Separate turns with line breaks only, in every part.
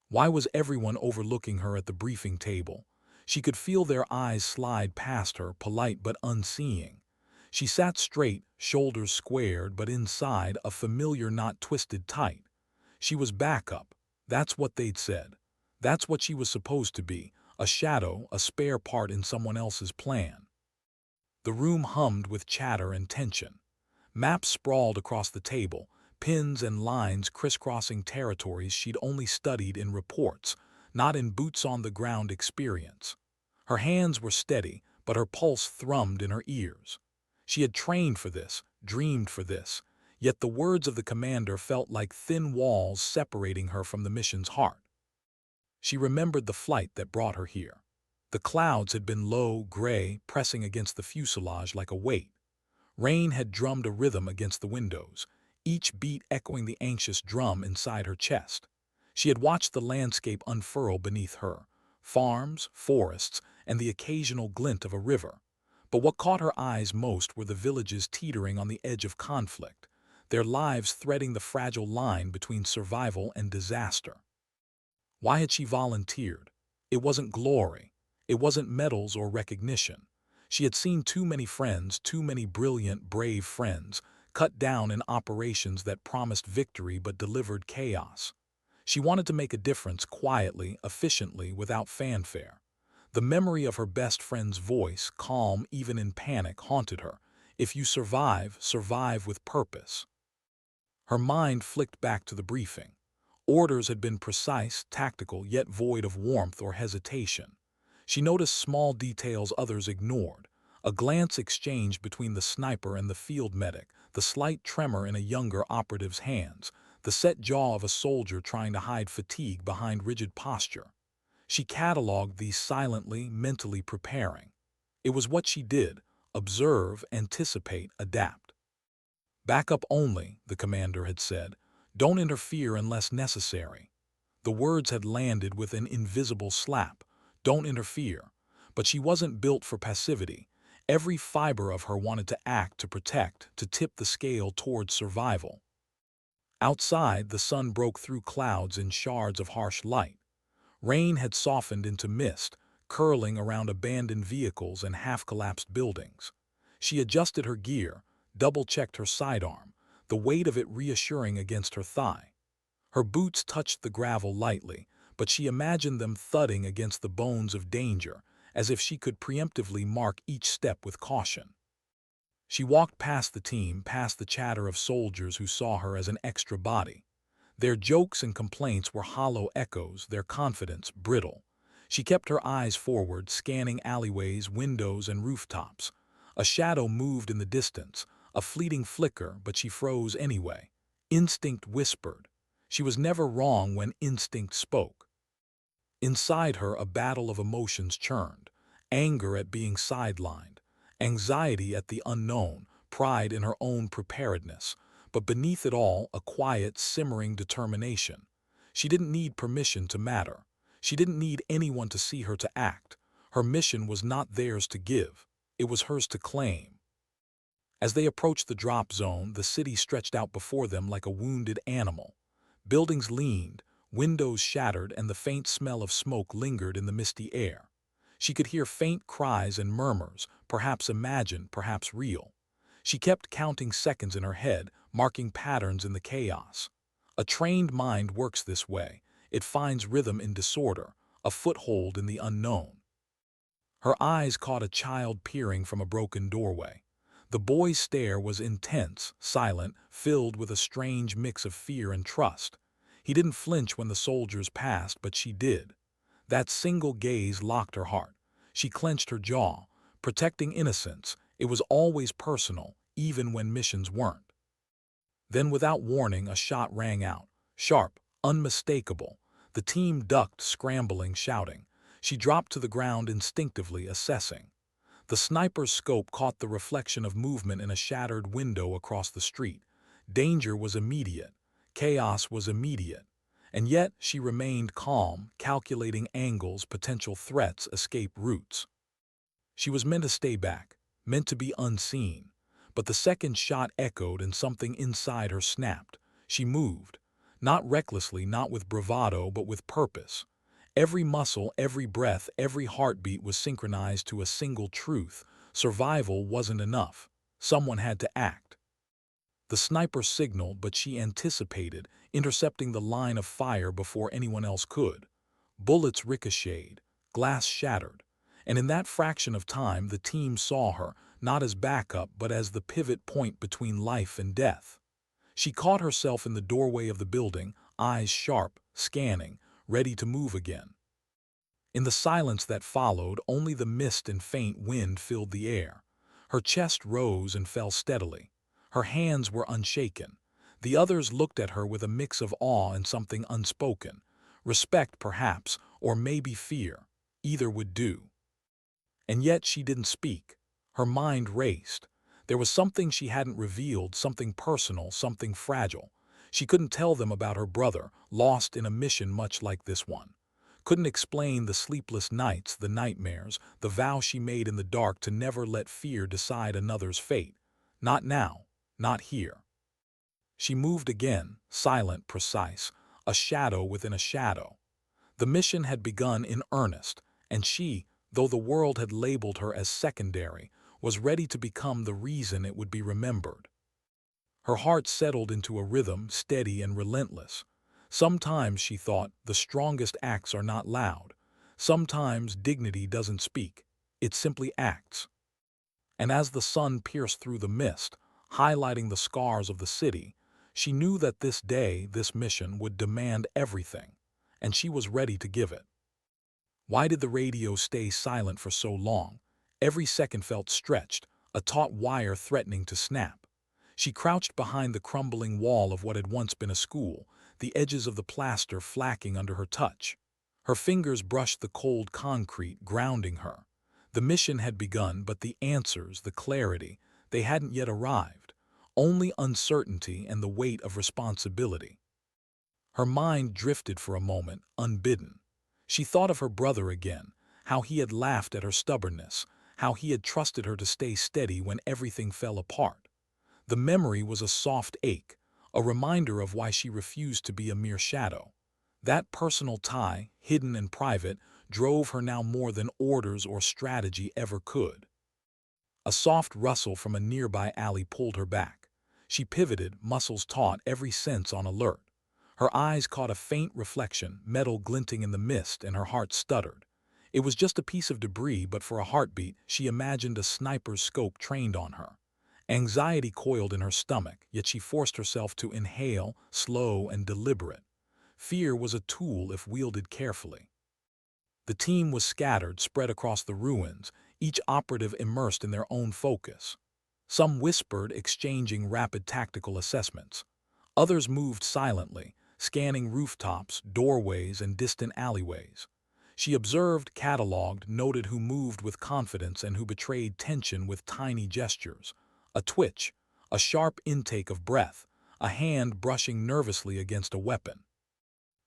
Why was everyone overlooking her at the briefing table? She could feel their eyes slide past her, polite but unseeing. She sat straight, shoulders squared, but inside a familiar knot twisted tight. She was backup. That's what they'd said. That's what she was supposed to be, a shadow, a spare part in someone else's plan. The room hummed with chatter and tension. Maps sprawled across the table, pins and lines crisscrossing territories she'd only studied in reports, not in boots-on-the-ground experience. Her hands were steady, but her pulse thrummed in her ears. She had trained for this, dreamed for this, yet the words of the commander felt like thin walls separating her from the mission's heart. She remembered the flight that brought her here. The clouds had been low, gray, pressing against the fuselage like a weight. Rain had drummed a rhythm against the windows, each beat echoing the anxious drum inside her chest. She had watched the landscape unfurl beneath her, farms, forests, and the occasional glint of a river. But what caught her eyes most were the villages teetering on the edge of conflict, their lives threading the fragile line between survival and disaster. Why had she volunteered? It wasn't glory. It wasn't medals or recognition. She had seen too many friends, too many brilliant, brave friends, cut down in operations that promised victory but delivered chaos. She wanted to make a difference quietly, efficiently, without fanfare. The memory of her best friend's voice, calm even in panic, haunted her. If you survive, survive with purpose. Her mind flicked back to the briefing. Orders had been precise, tactical, yet void of warmth or hesitation. She noticed small details others ignored. A glance exchanged between the sniper and the field medic, the slight tremor in a younger operative's hands, the set jaw of a soldier trying to hide fatigue behind rigid posture. She cataloged these silently, mentally preparing. It was what she did: observe, anticipate, adapt. Backup only, the commander had said. Don't interfere unless necessary. The words had landed with an invisible slap. Don't interfere. But she wasn't built for passivity. Every fiber of her wanted to act, to protect, to tip the scale towards survival. Outside, the sun broke through clouds in shards of harsh light. Rain had softened into mist, curling around abandoned vehicles and half-collapsed buildings. She adjusted her gear, double-checked her sidearm, the weight of it reassuring against her thigh. Her boots touched the gravel lightly, but she imagined them thudding against the bones of danger, as if she could preemptively mark each step with caution. She walked past the team, past the chatter of soldiers who saw her as an extra body. Their jokes and complaints were hollow echoes, their confidence brittle. She kept her eyes forward, scanning alleyways, windows, and rooftops. A shadow moved in the distance, a fleeting flicker, but she froze anyway. Instinct whispered. She was never wrong when instinct spoke. Inside her, a battle of emotions churned. Anger at being sidelined, anxiety at the unknown, pride in her own preparedness. But beneath it all, a quiet, simmering determination. She didn't need permission to matter. She didn't need anyone to see her to act. Her mission was not theirs to give. It was hers to claim. As they approached the drop zone, the city stretched out before them like a wounded animal. Buildings leaned, windows shattered, and the faint smell of smoke lingered in the misty air. She could hear faint cries and murmurs, perhaps imagined, perhaps real. She kept counting seconds in her head, marking patterns in the chaos. A trained mind works this way. It finds rhythm in disorder, a foothold in the unknown. Her eyes caught a child peering from a broken doorway. The boy's stare was intense, silent, filled with a strange mix of fear and trust. He didn't flinch when the soldiers passed, but she did. That single gaze locked her heart. She clenched her jaw. Protecting innocence, it was always personal, even when missions weren't. Then, without warning, a shot rang out. Sharp, unmistakable. The team ducked, scrambling, shouting. She dropped to the ground instinctively, assessing. The sniper's scope caught the reflection of movement in a shattered window across the street. Danger was immediate. Chaos was immediate. And yet she remained calm, calculating angles, potential threats, escape routes. She was meant to stay back, meant to be unseen. But the second shot echoed and something inside her snapped. She moved. Not recklessly, not with bravado, but with purpose. Every muscle, every breath, every heartbeat was synchronized to a single truth. Survival wasn't enough. Someone had to act. The sniper signaled, but she anticipated, intercepting the line of fire before anyone else could. Bullets ricocheted, glass shattered, and in that fraction of time the team saw her, not as backup but as the pivot point between life and death. She caught herself in the doorway of the building, eyes sharp, scanning, ready to move again. In the silence that followed, only the mist and faint wind filled the air. Her chest rose and fell steadily. Her hands were unshaken. The others looked at her with a mix of awe and something unspoken. Respect, perhaps, or maybe fear. Either would do. And yet she didn't speak. Her mind raced. There was something she hadn't revealed, something personal, something fragile. She couldn't tell them about her brother, lost in a mission much like this one. Couldn't explain the sleepless nights, the nightmares, the vow she made in the dark to never let fear decide another's fate. Not now, not here. She moved again, silent, precise, a shadow within a shadow. The mission had begun in earnest, and she, though the world had labeled her as secondary, was ready to become the reason it would be remembered. Her heart settled into a rhythm, steady and relentless. Sometimes, she thought, the strongest acts are not loud. Sometimes dignity doesn't speak. It simply acts. And as the sun pierced through the mist, highlighting the scars of the city, she knew that this day, this mission, would demand everything, and she was ready to give it. Why did the radio stay silent for so long? Every second felt stretched, a taut wire threatening to snap. She crouched behind the crumbling wall of what had once been a school, the edges of the plaster flacking under her touch. Her fingers brushed the cold concrete, grounding her. The mission had begun, but the answers, the clarity, they hadn't yet arrived. Only uncertainty and the weight of responsibility. Her mind drifted for a moment, unbidden. She thought of her brother again, how he had laughed at her stubbornness, how he had trusted her to stay steady when everything fell apart. The memory was a soft ache, a reminder of why she refused to be a mere shadow. That personal tie, hidden and private, drove her now more than orders or strategy ever could. A soft rustle from a nearby alley pulled her back. She pivoted, muscles taut, every sense on alert. Her eyes caught a faint reflection, metal glinting in the mist, and her heart stuttered. It was just a piece of debris, but for a heartbeat, she imagined a sniper's scope trained on her. Anxiety coiled in her stomach, yet she forced herself to inhale, slow and deliberate. Fear was a tool if wielded carefully. The team was scattered, spread across the ruins, each operative immersed in their own focus. Some whispered, exchanging rapid tactical assessments. Others moved silently, scanning rooftops, doorways, and distant alleyways. She observed, catalogued, noted who moved with confidence and who betrayed tension with tiny gestures. A twitch, a sharp intake of breath, a hand brushing nervously against a weapon.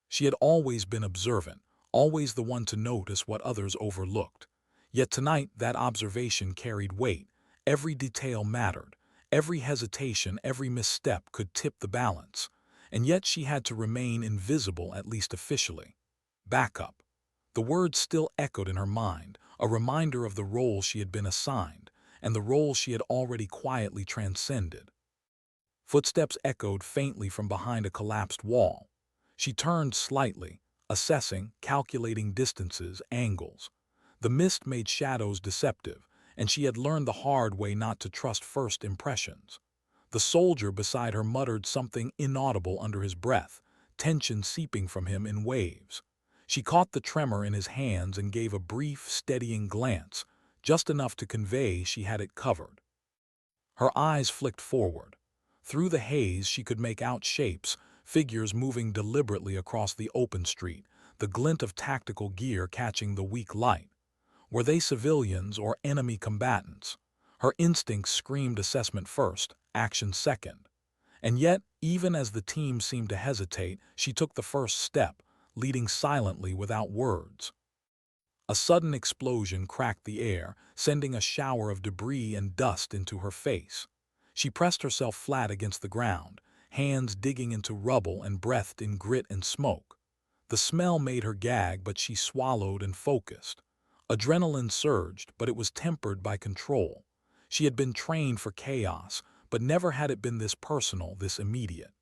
She had always been observant, always the one to notice what others overlooked. Yet tonight that observation carried weight. Every detail mattered. Every hesitation, every misstep could tip the balance. And yet she had to remain invisible, at least officially. Backup. The words still echoed in her mind, a reminder of the role she had been assigned, and the role she had already quietly transcended. Footsteps echoed faintly from behind a collapsed wall. She turned slightly, assessing, calculating distances, angles. The mist made shadows deceptive, and she had learned the hard way not to trust first impressions. The soldier beside her muttered something inaudible under his breath, tension seeping from him in waves. She caught the tremor in his hands and gave a brief, steadying glance, just enough to convey she had it covered. Her eyes flicked forward. Through the haze she could make out shapes, figures moving deliberately across the open street, the glint of tactical gear catching the weak light. Were they civilians or enemy combatants? Her instincts screamed assessment first, action second. And yet, even as the team seemed to hesitate, she took the first step, leading silently without words. A sudden explosion cracked the air, sending a shower of debris and dust into her face. She pressed herself flat against the ground, hands digging into rubble and breathed in grit and smoke. The smell made her gag, but she swallowed and focused. Adrenaline surged, but it was tempered by control. She had been trained for chaos, but never had it been this personal, this immediate.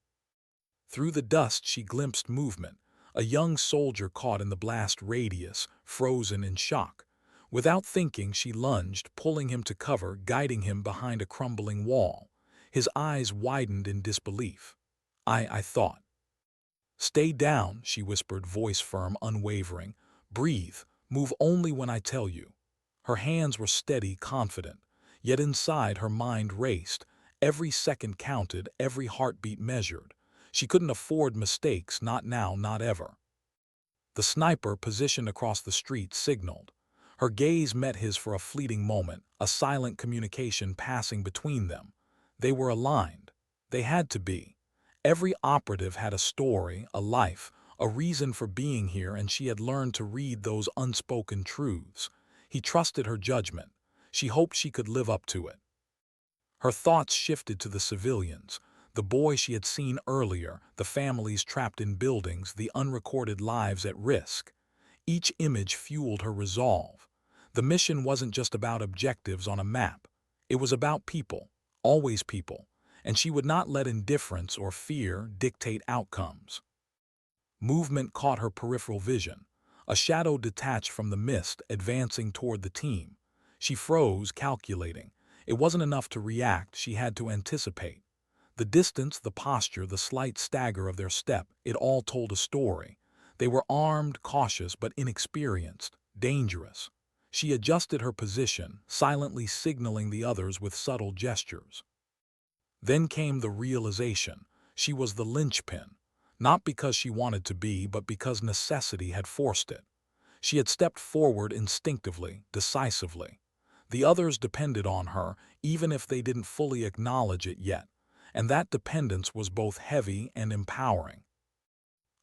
Through the dust she glimpsed movement, a young soldier caught in the blast radius, frozen in shock. Without thinking, she lunged, pulling him to cover, guiding him behind a crumbling wall. His eyes widened in disbelief. I thought. "Stay down," she whispered, voice firm, unwavering. "Breathe. Move only when I tell you." Her hands were steady, confident, yet inside her mind raced. Every second counted, every heartbeat measured. She couldn't afford mistakes, not now, not ever. The sniper, positioned across the street, signaled. Her gaze met his for a fleeting moment, a silent communication passing between them. They were aligned. They had to be. Every operative had a story, a life, a reason for being here, and she had learned to read those unspoken truths. He trusted her judgment. She hoped she could live up to it. Her thoughts shifted to the civilians, the boy she had seen earlier, the families trapped in buildings, the unrecorded lives at risk. Each image fueled her resolve. The mission wasn't just about objectives on a map. It was about people, always people, and she would not let indifference or fear dictate outcomes. Movement caught her peripheral vision. A shadow detached from the mist, advancing toward the team. She froze, calculating. It wasn't enough to react, she had to anticipate. The distance, the posture, the slight stagger of their step, it all told a story. They were armed, cautious, but inexperienced, dangerous. She adjusted her position, silently signaling the others with subtle gestures. Then came the realization. She was the linchpin. Not because she wanted to be, but because necessity had forced it. She had stepped forward instinctively, decisively. The others depended on her, even if they didn't fully acknowledge it yet, and that dependence was both heavy and empowering.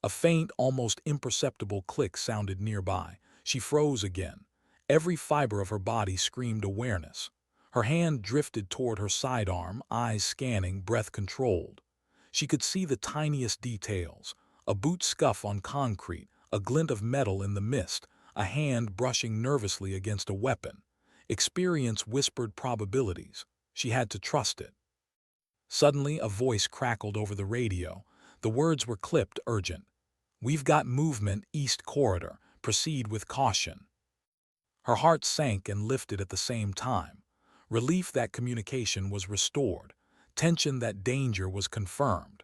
A faint, almost imperceptible click sounded nearby. She froze again. Every fiber of her body screamed awareness. Her hand drifted toward her sidearm, eyes scanning, breath controlled. She could see the tiniest details: a boot scuff on concrete, a glint of metal in the mist, a hand brushing nervously against a weapon. Experience whispered probabilities. She had to trust it. Suddenly, a voice crackled over the radio. The words were clipped, urgent. "We've got movement, East Corridor. Proceed with caution." Her heart sank and lifted at the same time. Relief that communication was restored. Tension that danger was confirmed.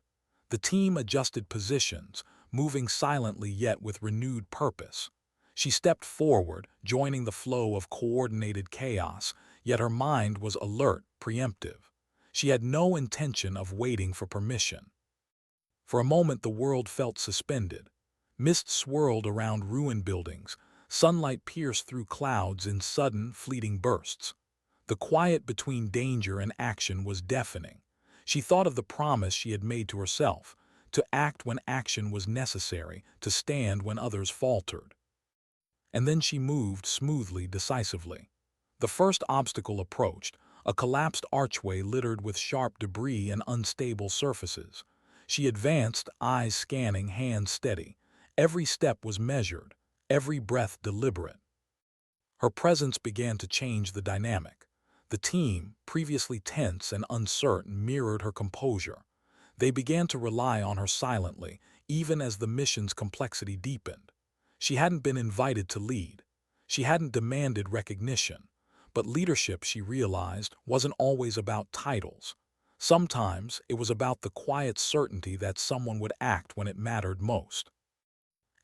The team adjusted positions, moving silently yet with renewed purpose. She stepped forward, joining the flow of coordinated chaos, yet her mind was alert, preemptive. She had no intention of waiting for permission. For a moment the world felt suspended. Mist swirled around ruined buildings. Sunlight pierced through clouds in sudden, fleeting bursts. The quiet between danger and action was deafening. She thought of the promise she had made to herself, to act when action was necessary, to stand when others faltered. And then she moved smoothly, decisively. The first obstacle approached, a collapsed archway littered with sharp debris and unstable surfaces. She advanced, eyes scanning, hands steady. Every step was measured, every breath deliberate. Her presence began to change the dynamic. The team, previously tense and uncertain, mirrored her composure. They began to rely on her silently, even as the mission's complexity deepened. She hadn't been invited to lead. She hadn't demanded recognition. But leadership, she realized, wasn't always about titles. Sometimes it was about the quiet certainty that someone would act when it mattered most.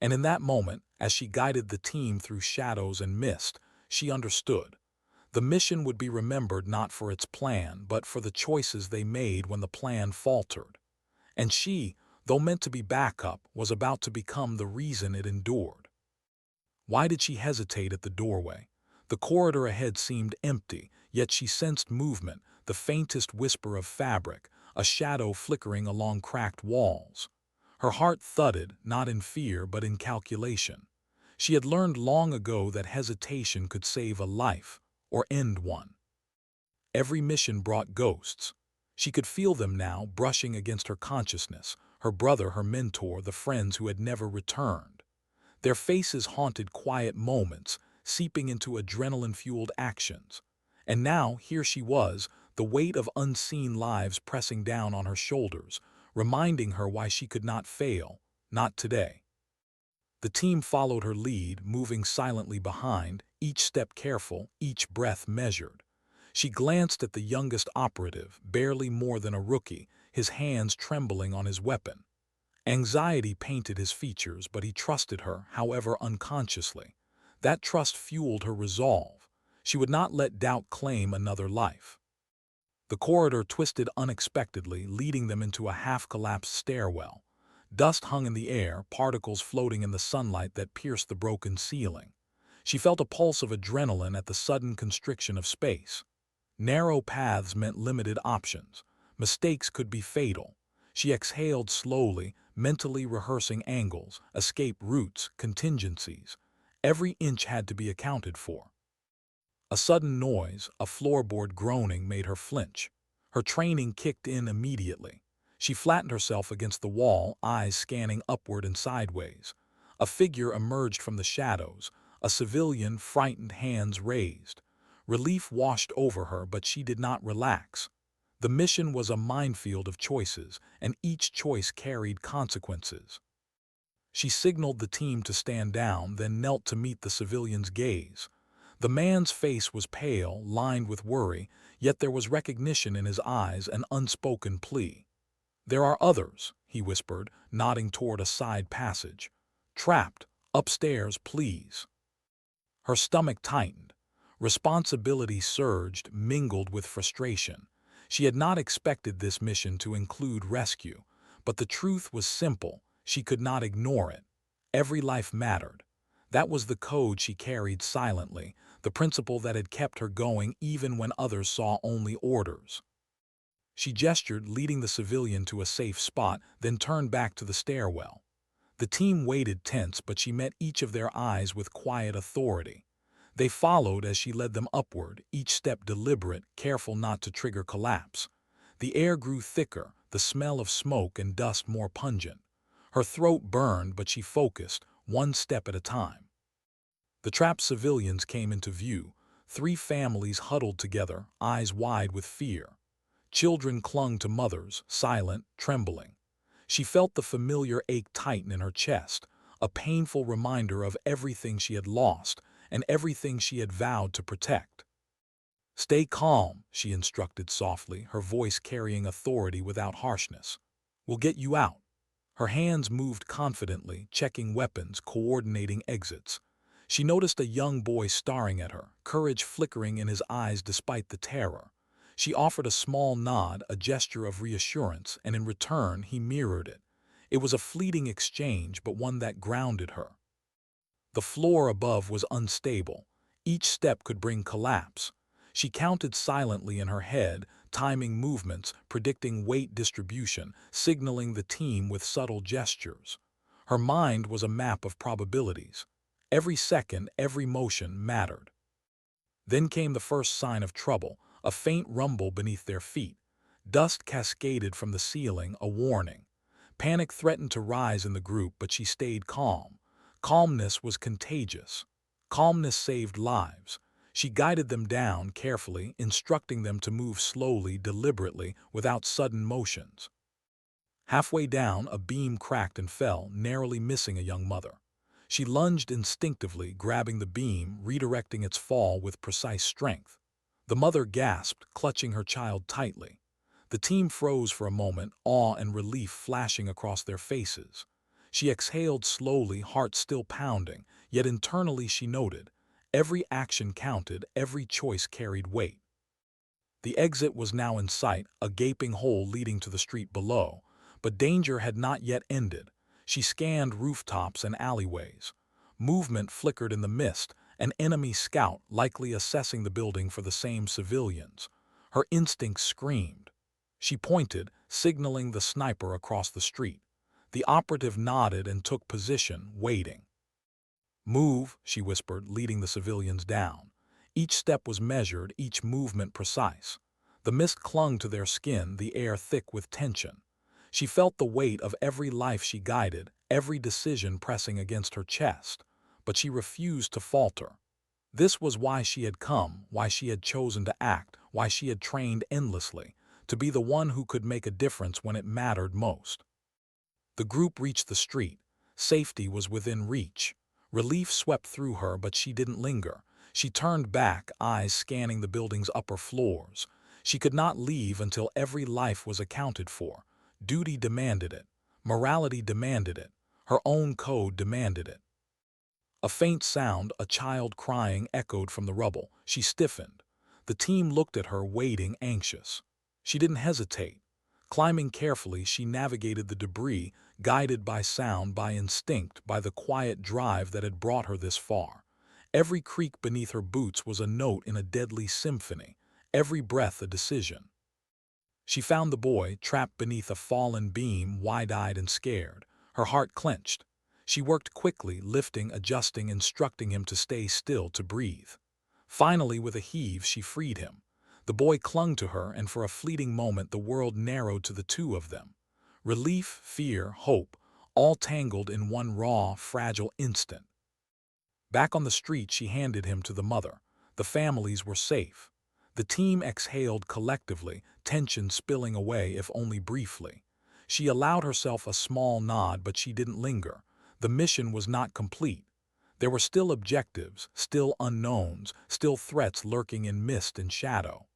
And in that moment, as she guided the team through shadows and mist, she understood. The mission would be remembered not for its plan, but for the choices they made when the plan faltered. And she, though meant to be backup, was about to become the reason it endured. Why did she hesitate at the doorway? The corridor ahead seemed empty, yet she sensed movement, the faintest whisper of fabric, a shadow flickering along cracked walls. Her heart thudded, not in fear but in calculation. She had learned long ago that hesitation could save a life, or end one. Every mission brought ghosts. She could feel them now brushing against her consciousness, her brother, her mentor, the friends who had never returned. Their faces haunted quiet moments, seeping into adrenaline-fueled actions. And now, here she was, the weight of unseen lives pressing down on her shoulders, reminding her why she could not fail, not today. The team followed her lead, moving silently behind, each step careful, each breath measured. She glanced at the youngest operative, barely more than a rookie, his hands trembling on his weapon. Anxiety painted his features, but he trusted her, however unconsciously. That trust fueled her resolve. She would not let doubt claim another life. The corridor twisted unexpectedly, leading them into a half-collapsed stairwell. Dust hung in the air, particles floating in the sunlight that pierced the broken ceiling. She felt a pulse of adrenaline at the sudden constriction of space. Narrow paths meant limited options. Mistakes could be fatal. She exhaled slowly, mentally rehearsing angles, escape routes, contingencies. Every inch had to be accounted for. A sudden noise, a floorboard groaning, made her flinch. Her training kicked in immediately. She flattened herself against the wall, eyes scanning upward and sideways. A figure emerged from the shadows, a civilian, frightened, hands raised. Relief washed over her, but she did not relax. The mission was a minefield of choices, and each choice carried consequences. She signaled the team to stand down, then knelt to meet the civilian's gaze. The man's face was pale, lined with worry, yet there was recognition in his eyes, an unspoken plea. "There are others," he whispered, nodding toward a side passage. "Trapped. Upstairs, please." Her stomach tightened. Responsibility surged, mingled with frustration. She had not expected this mission to include rescue, but the truth was simple. She could not ignore it. Every life mattered. That was the code she carried silently, the principle that had kept her going even when others saw only orders. She gestured, leading the civilian to a safe spot, then turned back to the stairwell. The team waited tense, but she met each of their eyes with quiet authority. They followed as she led them upward, each step deliberate, careful not to trigger collapse. The air grew thicker, the smell of smoke and dust more pungent. Her throat burned, but she focused, one step at a time. The trapped civilians came into view, 3 families huddled together, eyes wide with fear. Children clung to mothers, silent, trembling. She felt the familiar ache tighten in her chest, a painful reminder of everything she had lost and everything she had vowed to protect. "Stay calm," she instructed softly, her voice carrying authority without harshness. "We'll get you out." Her hands moved confidently, checking weapons, coordinating exits. She noticed a young boy staring at her, courage flickering in his eyes despite the terror. She offered a small nod, a gesture of reassurance, and in return he mirrored it. It was a fleeting exchange, but one that grounded her. The floor above was unstable. Each step could bring collapse. She counted silently in her head, timing movements, predicting weight distribution, signaling the team with subtle gestures. Her mind was a map of probabilities. Every second, every motion mattered. Then came the first sign of trouble, a faint rumble beneath their feet. Dust cascaded from the ceiling, a warning. Panic threatened to rise in the group, but she stayed calm. Calmness was contagious. Calmness saved lives. She guided them down carefully, instructing them to move slowly, deliberately, without sudden motions. Halfway down, a beam cracked and fell, narrowly missing a young mother. She lunged instinctively, grabbing the beam, redirecting its fall with precise strength. The mother gasped, clutching her child tightly. The team froze for a moment, awe and relief flashing across their faces. She exhaled slowly, heart still pounding, yet internally she noted. Every action counted, every choice carried weight. The exit was now in sight, a gaping hole leading to the street below. But danger had not yet ended. She scanned rooftops and alleyways. Movement flickered in the mist, an enemy scout likely assessing the building for the same civilians. Her instincts screamed. She pointed, signaling the sniper across the street. The operative nodded and took position, waiting. "Move," she whispered, leading the civilians down. Each step was measured, each movement precise. The mist clung to their skin, the air thick with tension. She felt the weight of every life she guided, every decision pressing against her chest, but she refused to falter. This was why she had come, why she had chosen to act, why she had trained endlessly, to be the one who could make a difference when it mattered most. The group reached the street. Safety was within reach. Relief swept through her, but she didn't linger. She turned back, eyes scanning the building's upper floors. She could not leave until every life was accounted for. Duty demanded it. Morality demanded it. Her own code demanded it. A faint sound, a child crying, echoed from the rubble. She stiffened. The team looked at her, waiting, anxious. She didn't hesitate. Climbing carefully, she navigated the debris, guided by sound, by instinct, by the quiet drive that had brought her this far. Every creak beneath her boots was a note in a deadly symphony, every breath a decision. She found the boy, trapped beneath a fallen beam, wide-eyed and scared. Her heart clenched. She worked quickly, lifting, adjusting, instructing him to stay still, to breathe. Finally, with a heave, she freed him. The boy clung to her, and for a fleeting moment the world narrowed to the two of them. Relief, fear, hope, all tangled in one raw, fragile instant. Back on the street, she handed him to the mother. The families were safe. The team exhaled collectively, tension spilling away, if only briefly. She allowed herself a small nod, but she didn't linger. The mission was not complete. There were still objectives, still unknowns, still threats lurking in mist and shadow.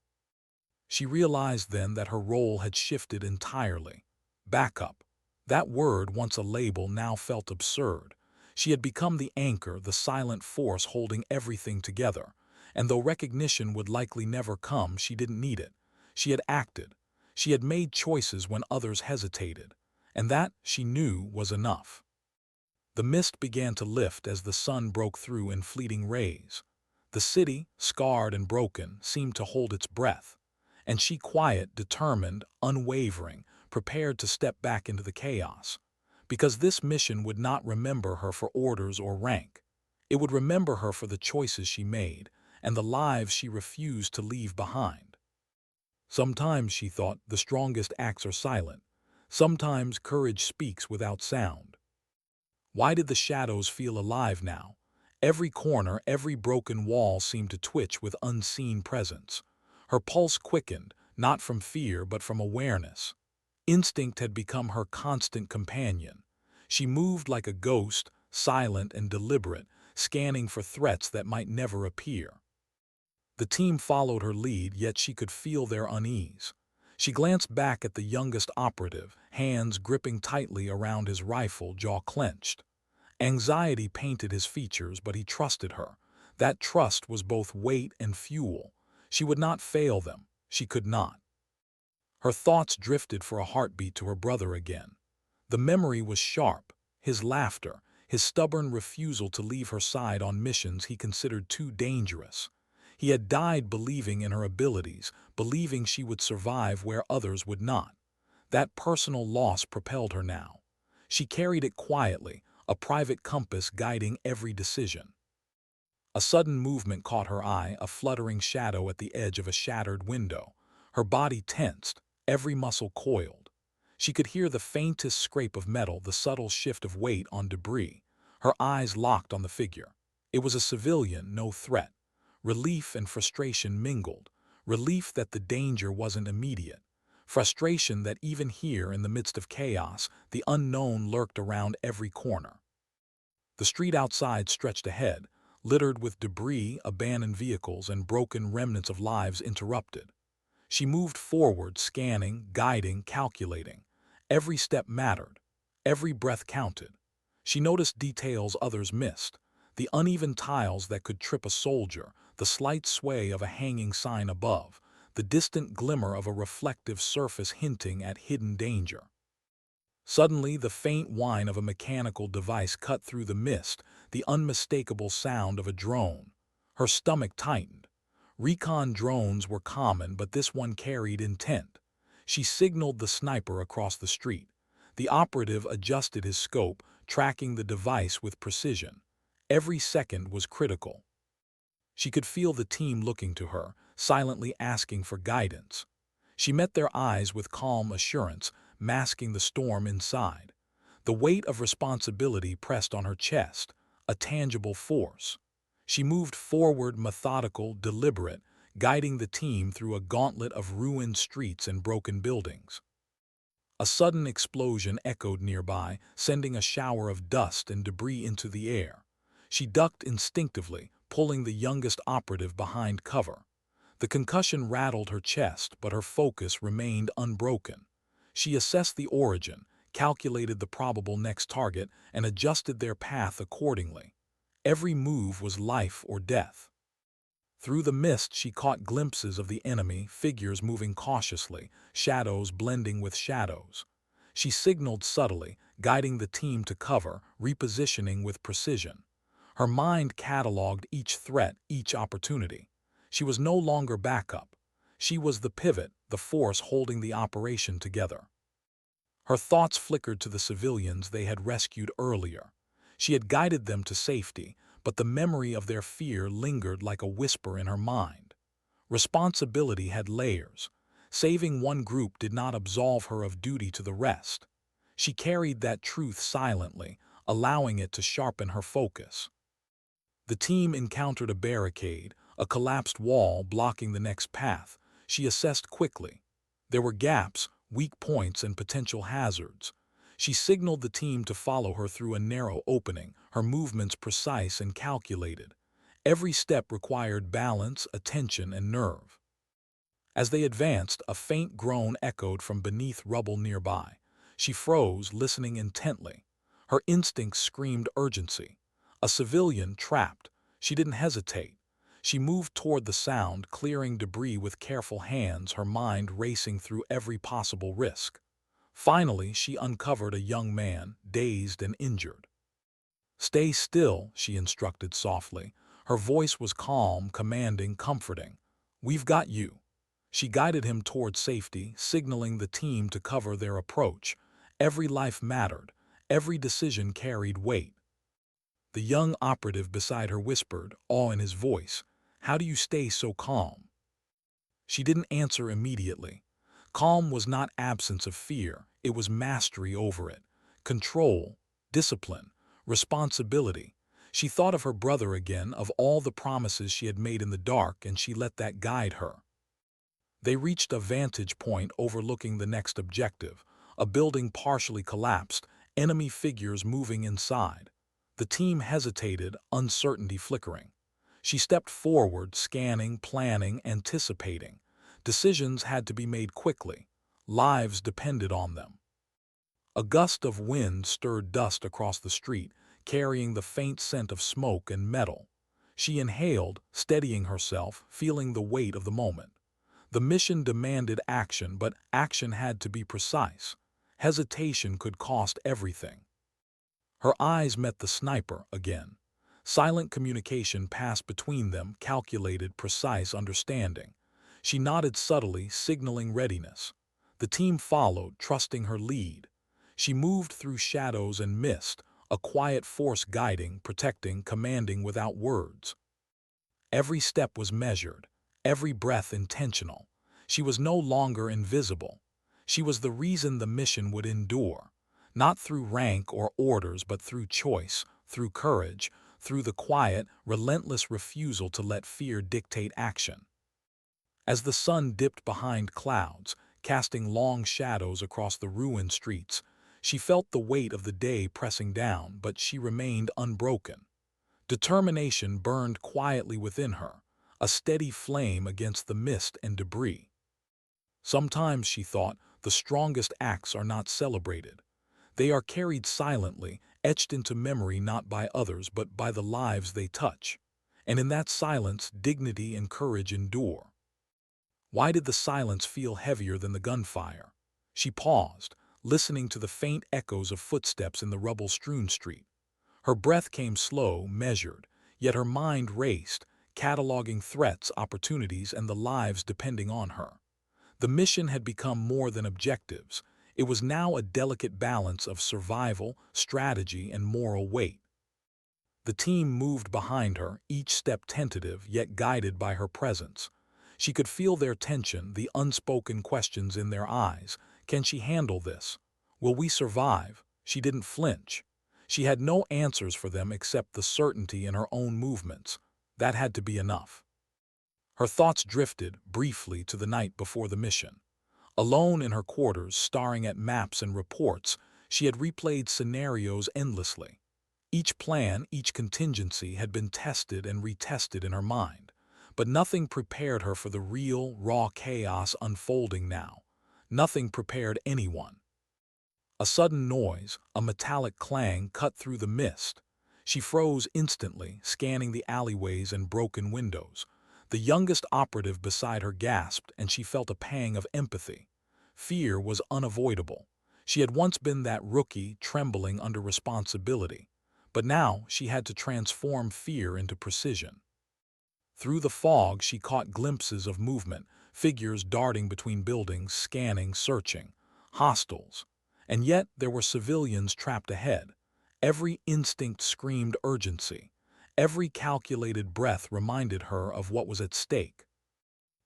She realized then that her role had shifted entirely. Backup. That word, once a label, now felt absurd. She had become the anchor, the silent force holding everything together. And though recognition would likely never come, she didn't need it. She had acted. She had made choices when others hesitated. And that, she knew, was enough. The mist began to lift as the sun broke through in fleeting rays. The city, scarred and broken, seemed to hold its breath. And she, quiet, determined, unwavering, prepared to step back into the chaos. Because this mission would not remember her for orders or rank. It would remember her for the choices she made, and the lives she refused to leave behind. Sometimes, she thought, the strongest acts are silent. Sometimes courage speaks without sound. Why did the shadows feel alive now? Every corner, every broken wall seemed to twitch with unseen presence. Her pulse quickened, not from fear but from awareness. Instinct had become her constant companion. She moved like a ghost, silent and deliberate, scanning for threats that might never appear. The team followed her lead, yet she could feel their unease. She glanced back at the youngest operative, hands gripping tightly around his rifle, jaw clenched. Anxiety painted his features, but he trusted her. That trust was both weight and fuel. She would not fail them. She could not. Her thoughts drifted for a heartbeat to her brother again. The memory was sharp, his laughter, his stubborn refusal to leave her side on missions he considered too dangerous. He had died believing in her abilities, believing she would survive where others would not. That personal loss propelled her now. She carried it quietly, a private compass guiding every decision. A sudden movement caught her eye, a fluttering shadow at the edge of a shattered window. Her body tensed, every muscle coiled. She could hear the faintest scrape of metal, the subtle shift of weight on debris. Her eyes locked on the figure. It was a civilian, no threat. Relief and frustration mingled. Relief that the danger wasn't immediate. Frustration that even here, in the midst of chaos, the unknown lurked around every corner. The street outside stretched ahead, littered with debris, abandoned vehicles, and broken remnants of lives interrupted. She moved forward, scanning, guiding, calculating. Every step mattered. Every breath counted. She noticed details others missed. The uneven tiles that could trip a soldier, the slight sway of a hanging sign above, the distant glimmer of a reflective surface hinting at hidden danger. Suddenly, the faint whine of a mechanical device cut through the mist, the unmistakable sound of a drone. Her stomach tightened. Recon drones were common, but this one carried intent. She signaled the sniper across the street. The operative adjusted his scope, tracking the device with precision. Every second was critical. She could feel the team looking to her, silently asking for guidance. She met their eyes with calm assurance, masking the storm inside. The weight of responsibility pressed on her chest, a tangible force. She moved forward, methodical, deliberate, guiding the team through a gauntlet of ruined streets and broken buildings. A sudden explosion echoed nearby, sending a shower of dust and debris into the air. She ducked instinctively, pulling the youngest operative behind cover. The concussion rattled her chest, but her focus remained unbroken. She assessed the origin, calculated the probable next target, and adjusted their path accordingly. Every move was life or death. Through the mist she caught glimpses of the enemy, figures moving cautiously, shadows blending with shadows. She signaled subtly, guiding the team to cover, repositioning with precision. Her mind cataloged each threat, each opportunity. She was no longer backup. She was the pivot, the force holding the operation together. Her thoughts flickered to the civilians they had rescued earlier. She had guided them to safety, but the memory of their fear lingered like a whisper in her mind. Responsibility had layers. Saving one group did not absolve her of duty to the rest. She carried that truth silently, allowing it to sharpen her focus. The team encountered a barricade, a collapsed wall blocking the next path. She assessed quickly. There were gaps, weak points, and potential hazards. She signaled the team to follow her through a narrow opening, her movements precise and calculated. Every step required balance, attention, and nerve. As they advanced, a faint groan echoed from beneath rubble nearby. She froze, listening intently. Her instincts screamed urgency. A civilian trapped. She didn't hesitate. She moved toward the sound, clearing debris with careful hands, her mind racing through every possible risk. Finally, she uncovered a young man, dazed and injured. "Stay still," she instructed softly. Her voice was calm, commanding, comforting. "We've got you." She guided him toward safety, signaling the team to cover their approach. Every life mattered. Every decision carried weight. The young operative beside her whispered, awe in his voice, "How do you stay so calm?" She didn't answer immediately. Calm was not absence of fear, it was mastery over it. Control, discipline, responsibility. She thought of her brother again, of all the promises she had made in the dark, and she let that guide her. They reached a vantage point overlooking the next objective, a building partially collapsed, enemy figures moving inside. The team hesitated, uncertainty flickering. She stepped forward, scanning, planning, anticipating. Decisions had to be made quickly. Lives depended on them. A gust of wind stirred dust across the street, carrying the faint scent of smoke and metal. She inhaled, steadying herself, feeling the weight of the moment. The mission demanded action, but action had to be precise. Hesitation could cost everything. Her eyes met the sniper again. Silent communication passed between them, calculated, precise understanding. She nodded subtly, signaling readiness. The team followed, trusting her lead. She moved through shadows and mist, a quiet force guiding, protecting, commanding without words. Every step was measured, every breath intentional. She was no longer invisible. She was the reason the mission would endure, not through rank or orders, but through choice, through courage, through the quiet, relentless refusal to let fear dictate action. As the sun dipped behind clouds, casting long shadows across the ruined streets, she felt the weight of the day pressing down, but she remained unbroken. Determination burned quietly within her, a steady flame against the mist and debris. Sometimes, she thought, the strongest acts are not celebrated. They are carried silently, etched into memory not by others but by the lives they touch. And in that silence, dignity and courage endure. Why did the silence feel heavier than the gunfire? She paused, listening to the faint echoes of footsteps in the rubble-strewn street. Her breath came slow, measured, yet her mind raced, cataloging threats, opportunities, and the lives depending on her. The mission had become more than objectives. It was now a delicate balance of survival, strategy, and moral weight. The team moved behind her, each step tentative yet guided by her presence. She could feel their tension, the unspoken questions in their eyes. Can she handle this? Will we survive? She didn't flinch. She had no answers for them except the certainty in her own movements. That had to be enough. Her thoughts drifted, briefly, to the night before the mission. Alone in her quarters, staring at maps and reports, she had replayed scenarios endlessly. Each plan, each contingency had been tested and retested in her mind, but nothing prepared her for the real, raw chaos unfolding now. Nothing prepared anyone. A sudden noise, a metallic clang, cut through the mist. She froze instantly, scanning the alleyways and broken windows. The youngest operative beside her gasped, and she felt a pang of empathy. Fear was unavoidable. She had once been that rookie trembling under responsibility, but now she had to transform fear into precision. Through the fog, she caught glimpses of movement, figures darting between buildings, scanning, searching. Hostiles. And yet there were civilians trapped ahead. Every instinct screamed urgency. Every calculated breath reminded her of what was at stake.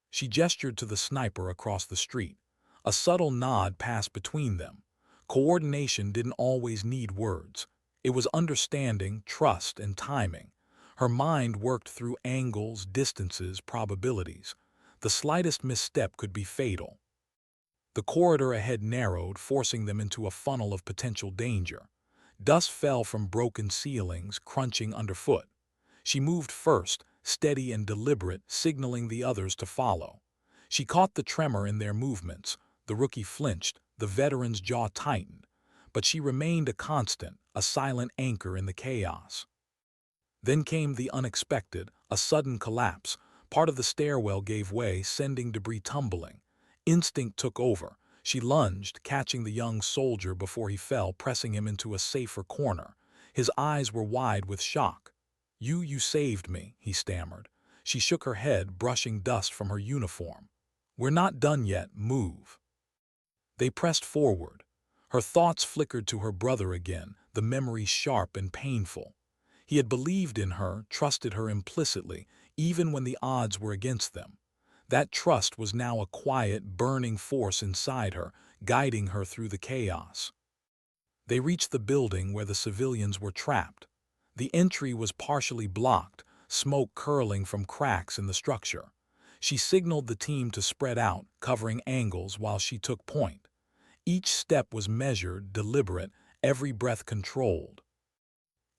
She gestured to the sniper across the street. A subtle nod passed between them. Coordination didn't always need words. It was understanding, trust, and timing. Her mind worked through angles, distances, probabilities. The slightest misstep could be fatal. The corridor ahead narrowed, forcing them into a funnel of potential danger. Dust fell from broken ceilings, crunching underfoot. She moved first, steady and deliberate, signaling the others to follow. She caught the tremor in their movements. The rookie flinched, the veteran's jaw tightened. But she remained a constant, a silent anchor in the chaos. Then came the unexpected, a sudden collapse. Part of the stairwell gave way, sending debris tumbling. Instinct took over. She lunged, catching the young soldier before he fell, pressing him into a safer corner. His eyes were wide with shock. You saved me," he stammered. She shook her head, brushing dust from her uniform. "We're not done yet, move." They pressed forward. Her thoughts flickered to her brother again, the memory sharp and painful. He had believed in her, trusted her implicitly, even when the odds were against them. That trust was now a quiet, burning force inside her, guiding her through the chaos. They reached the building where the civilians were trapped. The entry was partially blocked, smoke curling from cracks in the structure. She signaled the team to spread out, covering angles while she took point. Each step was measured, deliberate, every breath controlled.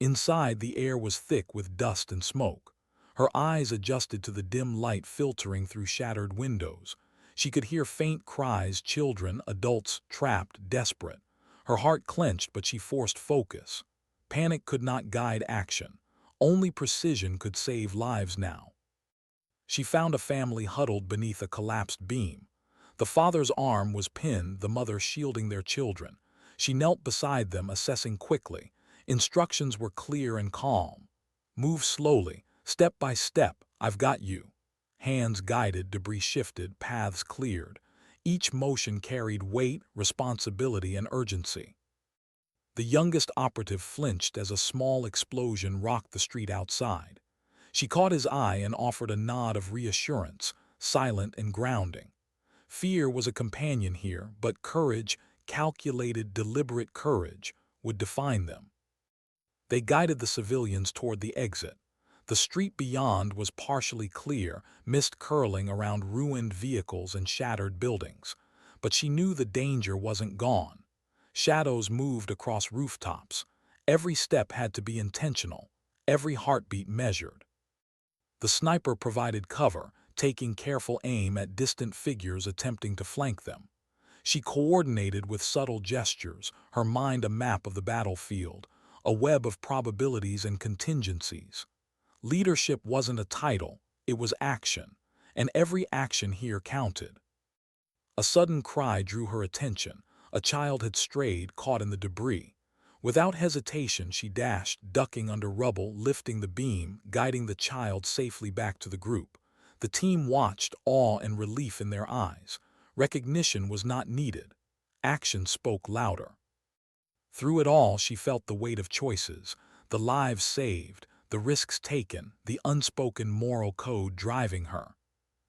Inside, the air was thick with dust and smoke. Her eyes adjusted to the dim light filtering through shattered windows. She could hear faint cries, children, adults, trapped, desperate. Her heart clenched, but she forced focus. Panic could not guide action. Only precision could save lives now. She found a family huddled beneath a collapsed beam. The father's arm was pinned, the mother shielding their children. She knelt beside them, assessing quickly. Instructions were clear and calm. "Move slowly, step by step, I've got you." Hands guided, debris shifted, paths cleared. Each motion carried weight, responsibility, and urgency. The youngest operative flinched as a small explosion rocked the street outside. She caught his eye and offered a nod of reassurance, silent and grounding. Fear was a companion here, but courage, calculated, deliberate courage, would define them. They guided the civilians toward the exit. The street beyond was partially clear, mist curling around ruined vehicles and shattered buildings. But she knew the danger wasn't gone. Shadows moved across rooftops. Every step had to be intentional, every heartbeat measured. The sniper provided cover, taking careful aim at distant figures attempting to flank them. She coordinated with subtle gestures, her mind a map of the battlefield, a web of probabilities and contingencies. Leadership wasn't a title, it was action, and every action here counted. A sudden cry drew her attention. A child had strayed, caught in the debris. Without hesitation, she dashed, ducking under rubble, lifting the beam, guiding the child safely back to the group. The team watched, awe and relief in their eyes. Recognition was not needed. Action spoke louder. Through it all, she felt the weight of choices, the lives saved, the risks taken, the unspoken moral code driving her.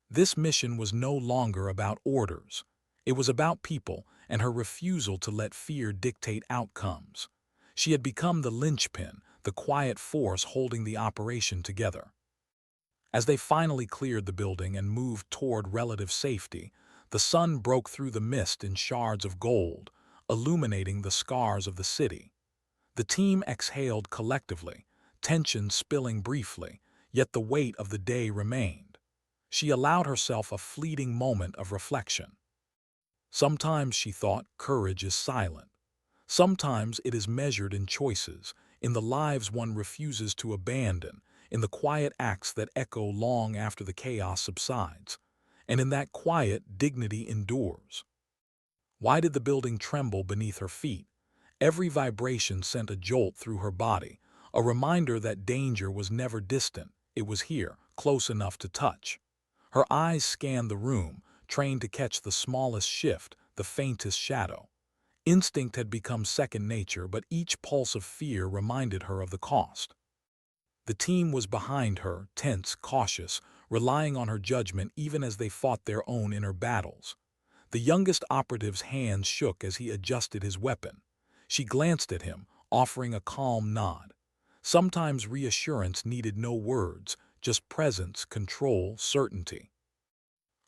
This mission was no longer about orders. It was about people and her refusal to let fear dictate outcomes. She had become the linchpin, the quiet force holding the operation together. As they finally cleared the building and moved toward relative safety, the sun broke through the mist in shards of gold, illuminating the scars of the city. The team exhaled collectively, tension spilling briefly, yet the weight of the day remained. She allowed herself a fleeting moment of reflection. Sometimes, she thought, courage is silent. Sometimes it is measured in choices, in the lives one refuses to abandon, in the quiet acts that echo long after the chaos subsides. And in that quiet, dignity endures. Why did the building tremble beneath her feet? Every vibration sent a jolt through her body, a reminder that danger was never distant, it was here, close enough to touch. Her eyes scanned the room, trained to catch the smallest shift, the faintest shadow. Instinct had become second nature, but each pulse of fear reminded her of the cost. The team was behind her, tense, cautious, relying on her judgment even as they fought their own inner battles. The youngest operative's hands shook as he adjusted his weapon. She glanced at him, offering a calm nod. Sometimes reassurance needed no words, just presence, control, certainty.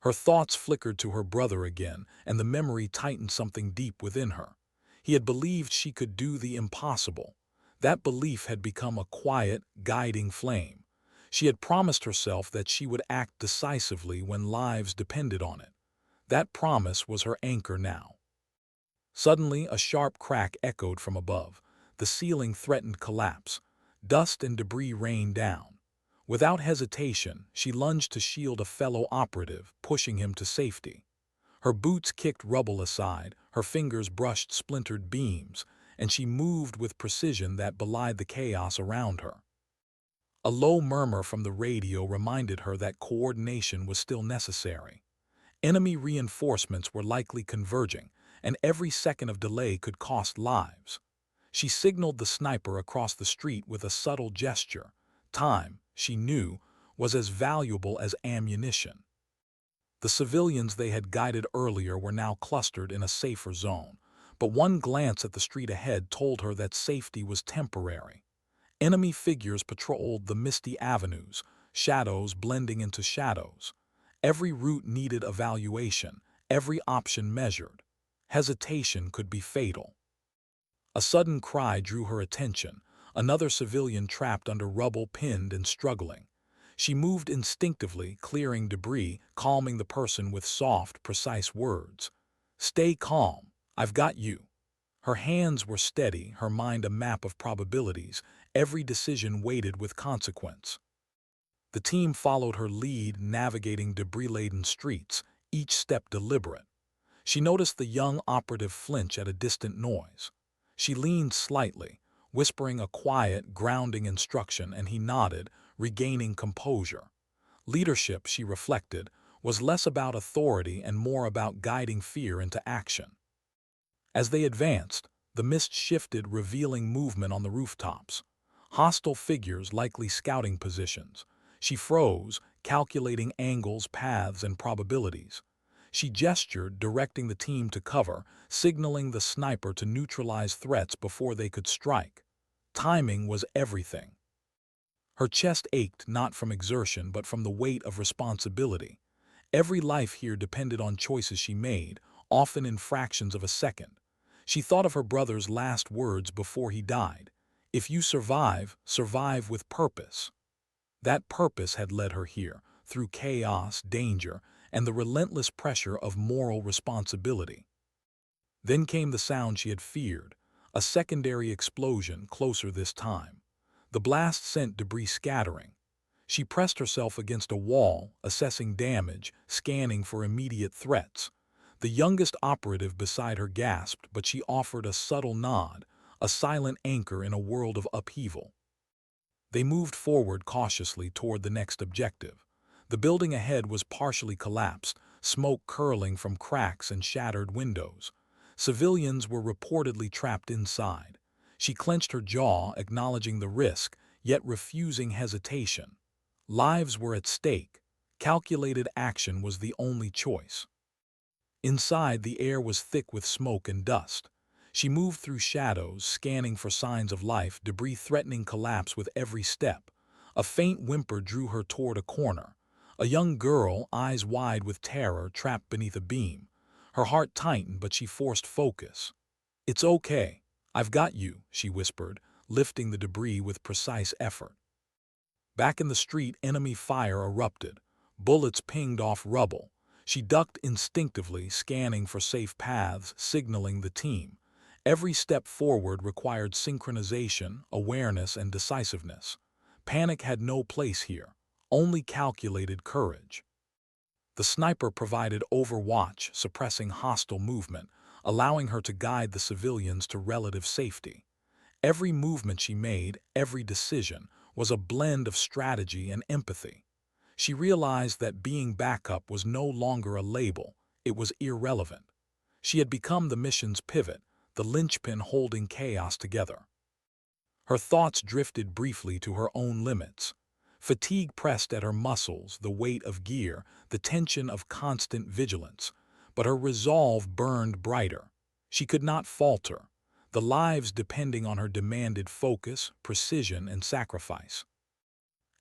Her thoughts flickered to her brother again, and the memory tightened something deep within her. He had believed she could do the impossible. That belief had become a quiet, guiding flame. She had promised herself that she would act decisively when lives depended on it. That promise was her anchor now. Suddenly, a sharp crack echoed from above. The ceiling threatened collapse. Dust and debris rained down. Without hesitation, she lunged to shield a fellow operative, pushing him to safety. Her boots kicked rubble aside, her fingers brushed splintered beams, and she moved with precision that belied the chaos around her. A low murmur from the radio reminded her that coordination was still necessary. Enemy reinforcements were likely converging, and every second of delay could cost lives. She signaled the sniper across the street with a subtle gesture. Time, she knew, was as valuable as ammunition. The civilians they had guided earlier were now clustered in a safer zone, but one glance at the street ahead told her that safety was temporary. Enemy figures patrolled the misty avenues, shadows blending into shadows. Every route needed evaluation, every option measured. Hesitation could be fatal. A sudden cry drew her attention, another civilian trapped under rubble, pinned and struggling. She moved instinctively, clearing debris, calming the person with soft, precise words. "Stay calm, I've got you." Her hands were steady, her mind a map of probabilities, every decision weighted with consequence. The team followed her lead, navigating debris-laden streets, each step deliberate. She noticed the young operative flinch at a distant noise. She leaned slightly, whispering a quiet, grounding instruction, and he nodded, regaining composure. Leadership, she reflected, was less about authority and more about guiding fear into action. As they advanced, the mist shifted, revealing movement on the rooftops. Hostile figures, likely scouting positions. She froze, calculating angles, paths, and probabilities. She gestured, directing the team to cover, signaling the sniper to neutralize threats before they could strike. Timing was everything. Her chest ached not from exertion but from the weight of responsibility. Every life here depended on choices she made, often in fractions of a second. She thought of her brother's last words before he died. "If you survive, survive with purpose." That purpose had led her here, through chaos, danger, and the relentless pressure of moral responsibility. Then came the sound she had feared, a secondary explosion, closer this time. The blast sent debris scattering. She pressed herself against a wall, assessing damage, scanning for immediate threats. The youngest operative beside her gasped, but she offered a subtle nod, a silent anchor in a world of upheaval. They moved forward cautiously toward the next objective. The building ahead was partially collapsed, smoke curling from cracks and shattered windows. Civilians were reportedly trapped inside. She clenched her jaw, acknowledging the risk, yet refusing hesitation. Lives were at stake. Calculated action was the only choice. Inside, the air was thick with smoke and dust. She moved through shadows, scanning for signs of life, debris threatening collapse with every step. A faint whimper drew her toward a corner. A young girl, eyes wide with terror, trapped beneath a beam. Her heart tightened, but she forced focus. "It's okay. I've got you," she whispered, lifting the debris with precise effort. Back in the street, enemy fire erupted. Bullets pinged off rubble. She ducked instinctively, scanning for safe paths, signaling the team. Every step forward required synchronization, awareness, and decisiveness. Panic had no place here, only calculated courage. The sniper provided overwatch, suppressing hostile movement, allowing her to guide the civilians to relative safety. Every movement she made, every decision, was a blend of strategy and empathy. She realized that being backup was no longer a label, it was irrelevant. She had become the mission's pivot, the linchpin holding chaos together. Her thoughts drifted briefly to her own limits. Fatigue pressed at her muscles, the weight of gear, the tension of constant vigilance. But her resolve burned brighter. She could not falter. The lives depending on her demanded focus, precision, and sacrifice.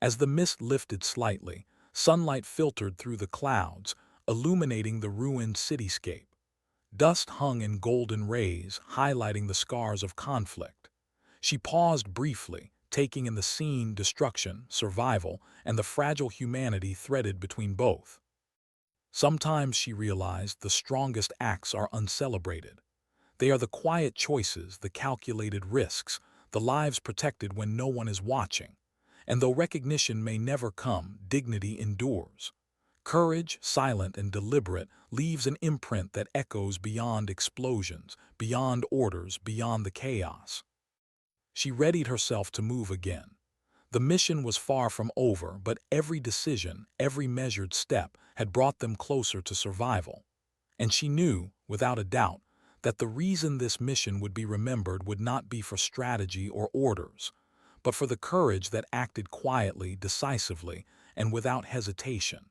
As the mist lifted slightly, sunlight filtered through the clouds, illuminating the ruined cityscape. Dust hung in golden rays, highlighting the scars of conflict. She paused briefly, taking in the scene, destruction, survival, and the fragile humanity threaded between both. Sometimes, she realized, the strongest acts are uncelebrated. They are the quiet choices, the calculated risks, the lives protected when no one is watching. And though recognition may never come, dignity endures. Courage, silent and deliberate, leaves an imprint that echoes beyond explosions, beyond orders, beyond the chaos. She readied herself to move again. The mission was far from over, but every decision, every measured step, had brought them closer to survival. And she knew, without a doubt, that the reason this mission would be remembered would not be for strategy or orders, but for the courage that acted quietly, decisively, and without hesitation.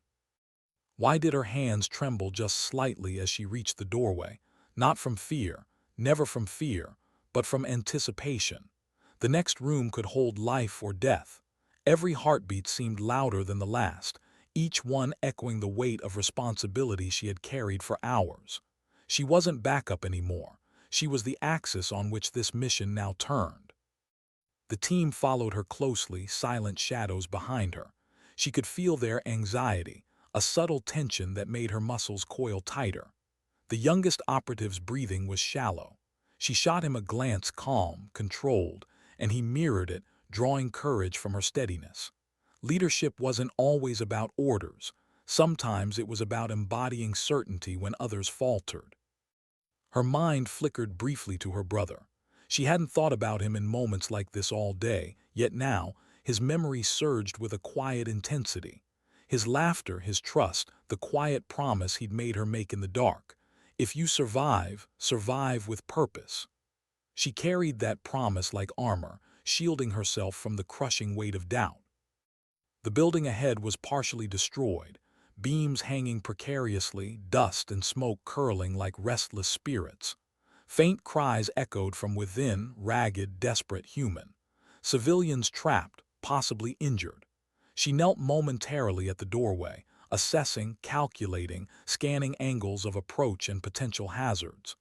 Why did her hands tremble just slightly as she reached the doorway? Not from fear, never from fear, but from anticipation. The next room could hold life or death. Every heartbeat seemed louder than the last, each one echoing the weight of responsibility she had carried for hours. She wasn't backup anymore. She was the axis on which this mission now turned. The team followed her closely, silent shadows behind her. She could feel their anxiety, a subtle tension that made her muscles coil tighter. The youngest operative's breathing was shallow. She shot him a glance, calm, controlled, and he mirrored it, drawing courage from her steadiness. Leadership wasn't always about orders. Sometimes it was about embodying certainty when others faltered. Her mind flickered briefly to her brother. She hadn't thought about him in moments like this all day, yet now, his memory surged with a quiet intensity. His laughter, his trust, the quiet promise he'd made her make in the dark. If you survive, survive with purpose. She carried that promise like armor, shielding herself from the crushing weight of doubt. The building ahead was partially destroyed, beams hanging precariously, dust and smoke curling like restless spirits. Faint cries echoed from within, ragged, desperate, human. Civilians trapped, possibly injured. She knelt momentarily at the doorway, assessing, calculating, scanning angles of approach and potential hazards.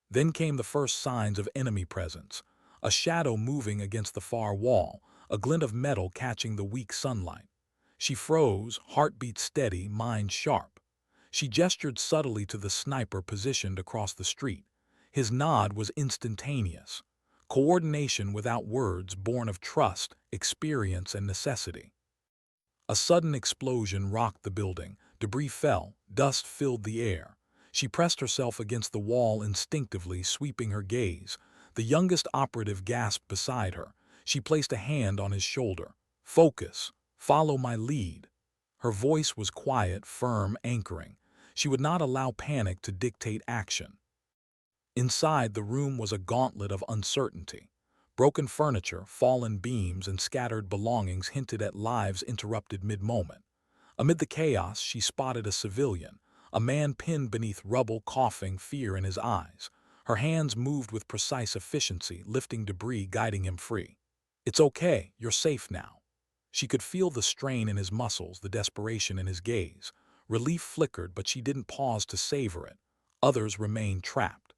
Then came the first signs of enemy presence, a shadow moving against the far wall, a glint of metal catching the weak sunlight. She froze, heartbeat steady, mind sharp. She gestured subtly to the sniper positioned across the street. His nod was instantaneous. Coordination without words, born of trust, experience, and necessity. A sudden explosion rocked the building. Debris fell, dust filled the air. She pressed herself against the wall instinctively, sweeping her gaze. The youngest operative gasped beside her. She placed a hand on his shoulder. "Focus. Follow my lead." Her voice was quiet, firm, anchoring. She would not allow panic to dictate action. Inside, the room was a gauntlet of uncertainty. Broken furniture, fallen beams, and scattered belongings hinted at lives interrupted mid-moment. Amid the chaos, she spotted a civilian, a man pinned beneath rubble, coughing, fear in his eyes. Her hands moved with precise efficiency, lifting debris, guiding him free. "It's okay, you're safe now." She could feel the strain in his muscles, the desperation in his gaze. Relief flickered, but she didn't pause to savor it. Others remained trapped.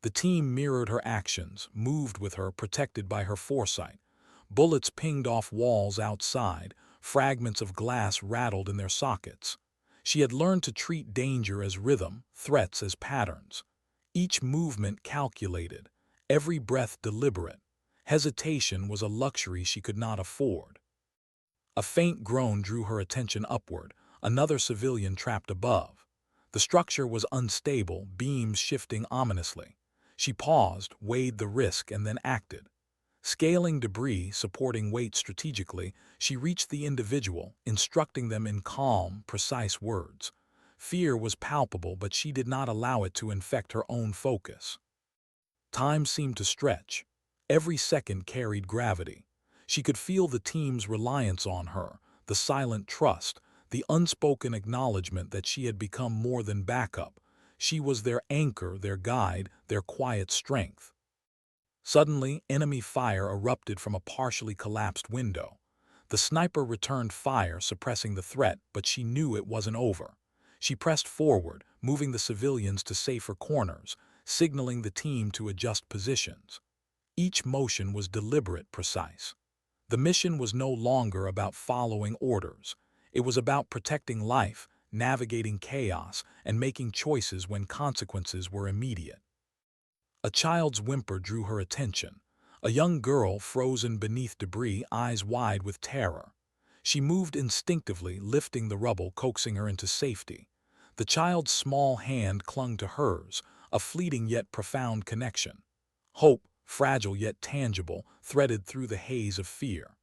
The team mirrored her actions, moved with her, protected by her foresight. Bullets pinged off walls outside, fragments of glass rattled in their sockets. She had learned to treat danger as rhythm, threats as patterns. Each movement calculated, every breath deliberate. Hesitation was a luxury she could not afford. A faint groan drew her attention upward, another civilian trapped above. The structure was unstable, beams shifting ominously. She paused, weighed the risk, and then acted. Scaling debris, supporting weight strategically, she reached the individual, instructing them in calm, precise words. Fear was palpable, but she did not allow it to infect her own focus. Time seemed to stretch. Every second carried gravity. She could feel the team's reliance on her, the silent trust, the unspoken acknowledgement that she had become more than backup. She was their anchor, their guide, their quiet strength. Suddenly, enemy fire erupted from a partially collapsed window. The sniper returned fire, suppressing the threat, but she knew it wasn't over. She pressed forward, moving the civilians to safer corners, signaling the team to adjust positions. Each motion was deliberate, precise. The mission was no longer about following orders. It was about protecting life, navigating chaos, and making choices when consequences were immediate. A child's whimper drew her attention. A young girl frozen beneath debris, eyes wide with terror. She moved instinctively, lifting the rubble, coaxing her into safety. The child's small hand clung to hers, a fleeting yet profound connection. Hope, fragile yet tangible, threaded through the haze of fear.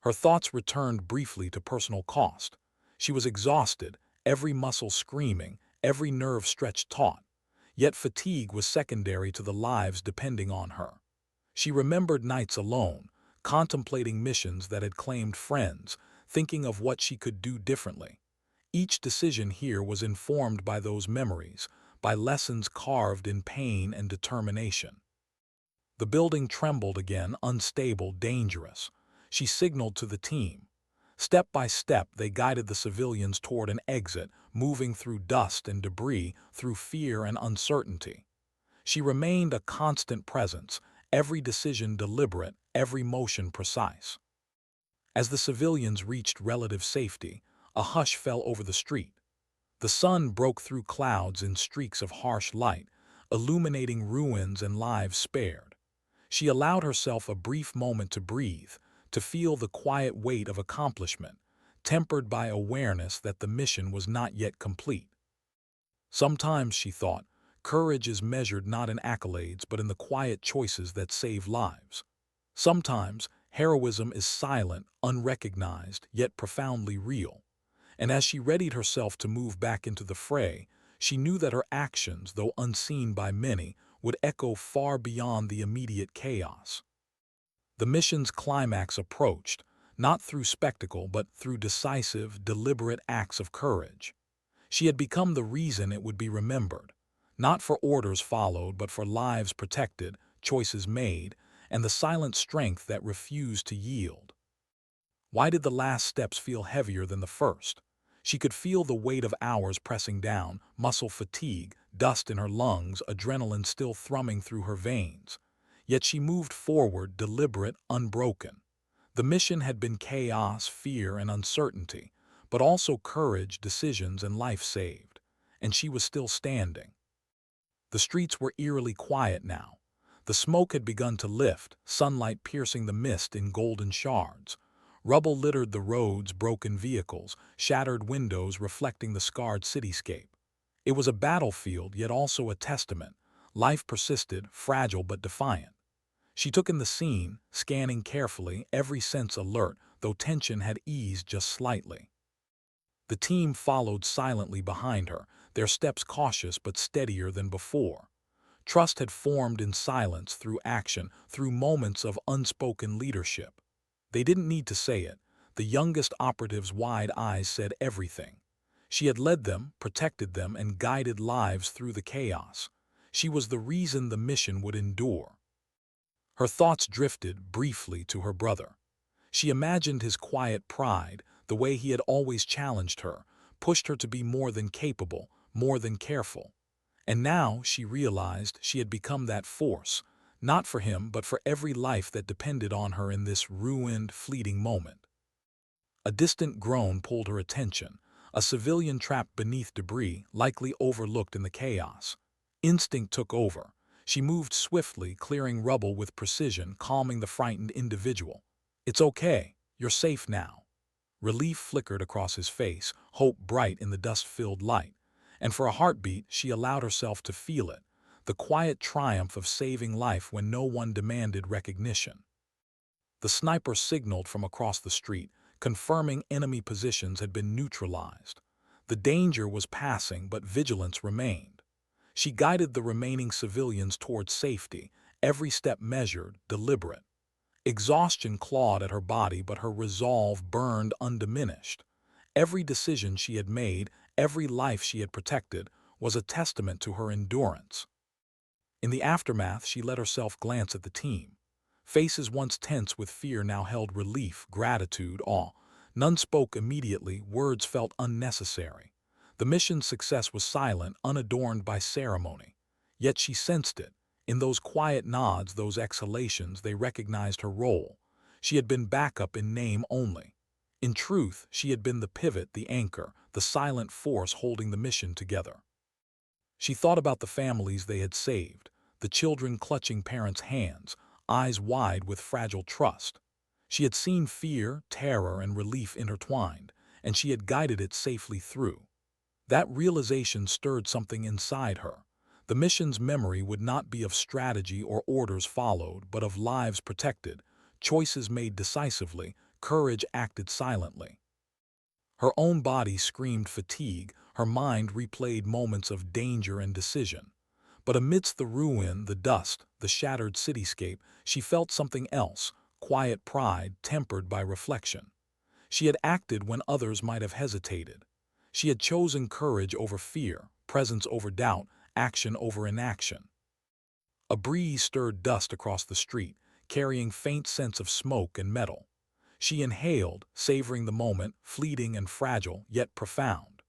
Her thoughts returned briefly to personal cost. She was exhausted, every muscle screaming, every nerve stretched taut. Yet fatigue was secondary to the lives depending on her. She remembered nights alone, contemplating missions that had claimed friends, thinking of what she could do differently. Each decision here was informed by those memories, by lessons carved in pain and determination. The building trembled again, unstable, dangerous. She signaled to the team. Step by step, they guided the civilians toward an exit, moving through dust and debris, through fear and uncertainty. She remained a constant presence, every decision deliberate, every motion precise. As the civilians reached relative safety, a hush fell over the street. The sun broke through clouds in streaks of harsh light, illuminating ruins and lives spared. She allowed herself a brief moment to breathe, to feel the quiet weight of accomplishment, tempered by awareness that the mission was not yet complete. Sometimes, she thought, courage is measured not in accolades but in the quiet choices that save lives. Sometimes, heroism is silent, unrecognized, yet profoundly real. And as she readied herself to move back into the fray, she knew that her actions, though unseen by many, would echo far beyond the immediate chaos. The mission's climax approached, not through spectacle but through decisive, deliberate acts of courage. She had become the reason it would be remembered, not for orders followed but for lives protected, choices made, and the silent strength that refused to yield. Why did the last steps feel heavier than the first? She could feel the weight of hours pressing down, muscle fatigue, dust in her lungs, adrenaline still thrumming through her veins. Yet she moved forward, deliberate, unbroken. The mission had been chaos, fear, and uncertainty, but also courage, decisions, and life saved. And she was still standing. The streets were eerily quiet now. The smoke had begun to lift, sunlight piercing the mist in golden shards. Rubble littered the roads, broken vehicles, shattered windows reflecting the scarred cityscape. It was a battlefield, yet also a testament. Life persisted, fragile but defiant. She took in the scene, scanning carefully, every sense alert, though tension had eased just slightly. The team followed silently behind her, their steps cautious but steadier than before. Trust had formed in silence, through action, through moments of unspoken leadership. They didn't need to say it. The youngest operative's wide eyes said everything. She had led them, protected them, and guided lives through the chaos. She was the reason the mission would endure. Her thoughts drifted briefly to her brother. She imagined his quiet pride, the way he had always challenged her, pushed her to be more than capable, more than careful. And now she realized she had become that force, not for him but for every life that depended on her in this ruined, fleeting moment. A distant groan pulled her attention, a civilian trapped beneath debris, likely overlooked in the chaos. Instinct took over. She moved swiftly, clearing rubble with precision, calming the frightened individual. "It's okay. You're safe now." Relief flickered across his face, hope bright in the dust-filled light. And for a heartbeat, she allowed herself to feel it, the quiet triumph of saving life when no one demanded recognition. The sniper signaled from across the street, confirming enemy positions had been neutralized. The danger was passing, but vigilance remained. She guided the remaining civilians toward safety, every step measured, deliberate. Exhaustion clawed at her body, but her resolve burned undiminished. Every decision she had made, every life she had protected, was a testament to her endurance. In the aftermath, she let herself glance at the team. Faces once tense with fear now held relief, gratitude, awe. None spoke immediately, words felt unnecessary. The mission's success was silent, unadorned by ceremony. Yet she sensed it. In those quiet nods, those exhalations, they recognized her role. She had been backup in name only. In truth, she had been the pivot, the anchor, the silent force holding the mission together. She thought about the families they had saved, the children clutching parents' hands, eyes wide with fragile trust. She had seen fear, terror, and relief intertwined, and she had guided it safely through. That realization stirred something inside her. The mission's memory would not be of strategy or orders followed, but of lives protected, choices made decisively, courage acted silently. Her own body screamed fatigue, her mind replayed moments of danger and decision. But amidst the ruin, the dust, the shattered cityscape, she felt something else, quiet pride tempered by reflection. She had acted when others might have hesitated. She had chosen courage over fear, presence over doubt, action over inaction. A breeze stirred dust across the street, carrying faint scents of smoke and metal. She inhaled, savoring the moment, fleeting and fragile, yet profound.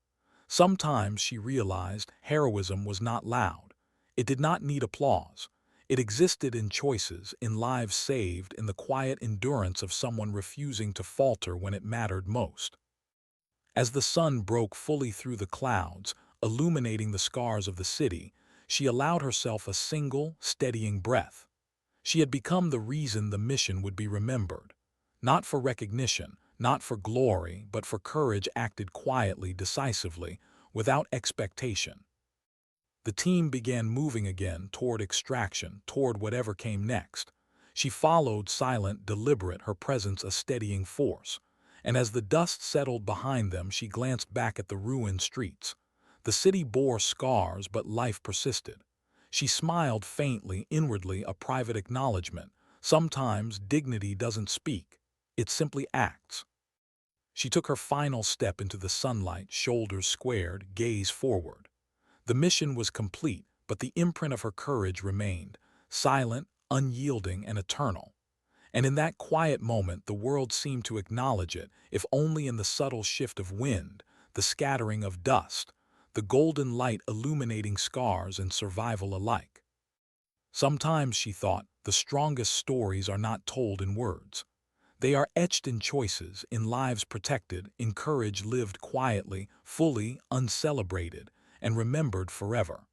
Sometimes, she realized, heroism was not loud. It did not need applause. It existed in choices, in lives saved, in the quiet endurance of someone refusing to falter when it mattered most. As the sun broke fully through the clouds, illuminating the scars of the city, she allowed herself a single, steadying breath. She had become the reason the mission would be remembered. Not for recognition, not for glory, but for courage acted quietly, decisively, without expectation. The team began moving again toward extraction, toward whatever came next. She followed, silent, deliberate, her presence a steadying force. And as the dust settled behind them, she glanced back at the ruined streets. The city bore scars, but life persisted. She smiled faintly, inwardly, a private acknowledgement. Sometimes dignity doesn't speak. It simply acts. She took her final step into the sunlight, shoulders squared, gaze forward. The mission was complete, but the imprint of her courage remained, silent, unyielding, and eternal. And in that quiet moment, the world seemed to acknowledge it, if only in the subtle shift of wind, the scattering of dust, the golden light illuminating scars and survival alike. Sometimes, she thought, the strongest stories are not told in words. They are etched in choices, in lives protected, in courage lived quietly, fully, uncelebrated, and remembered forever.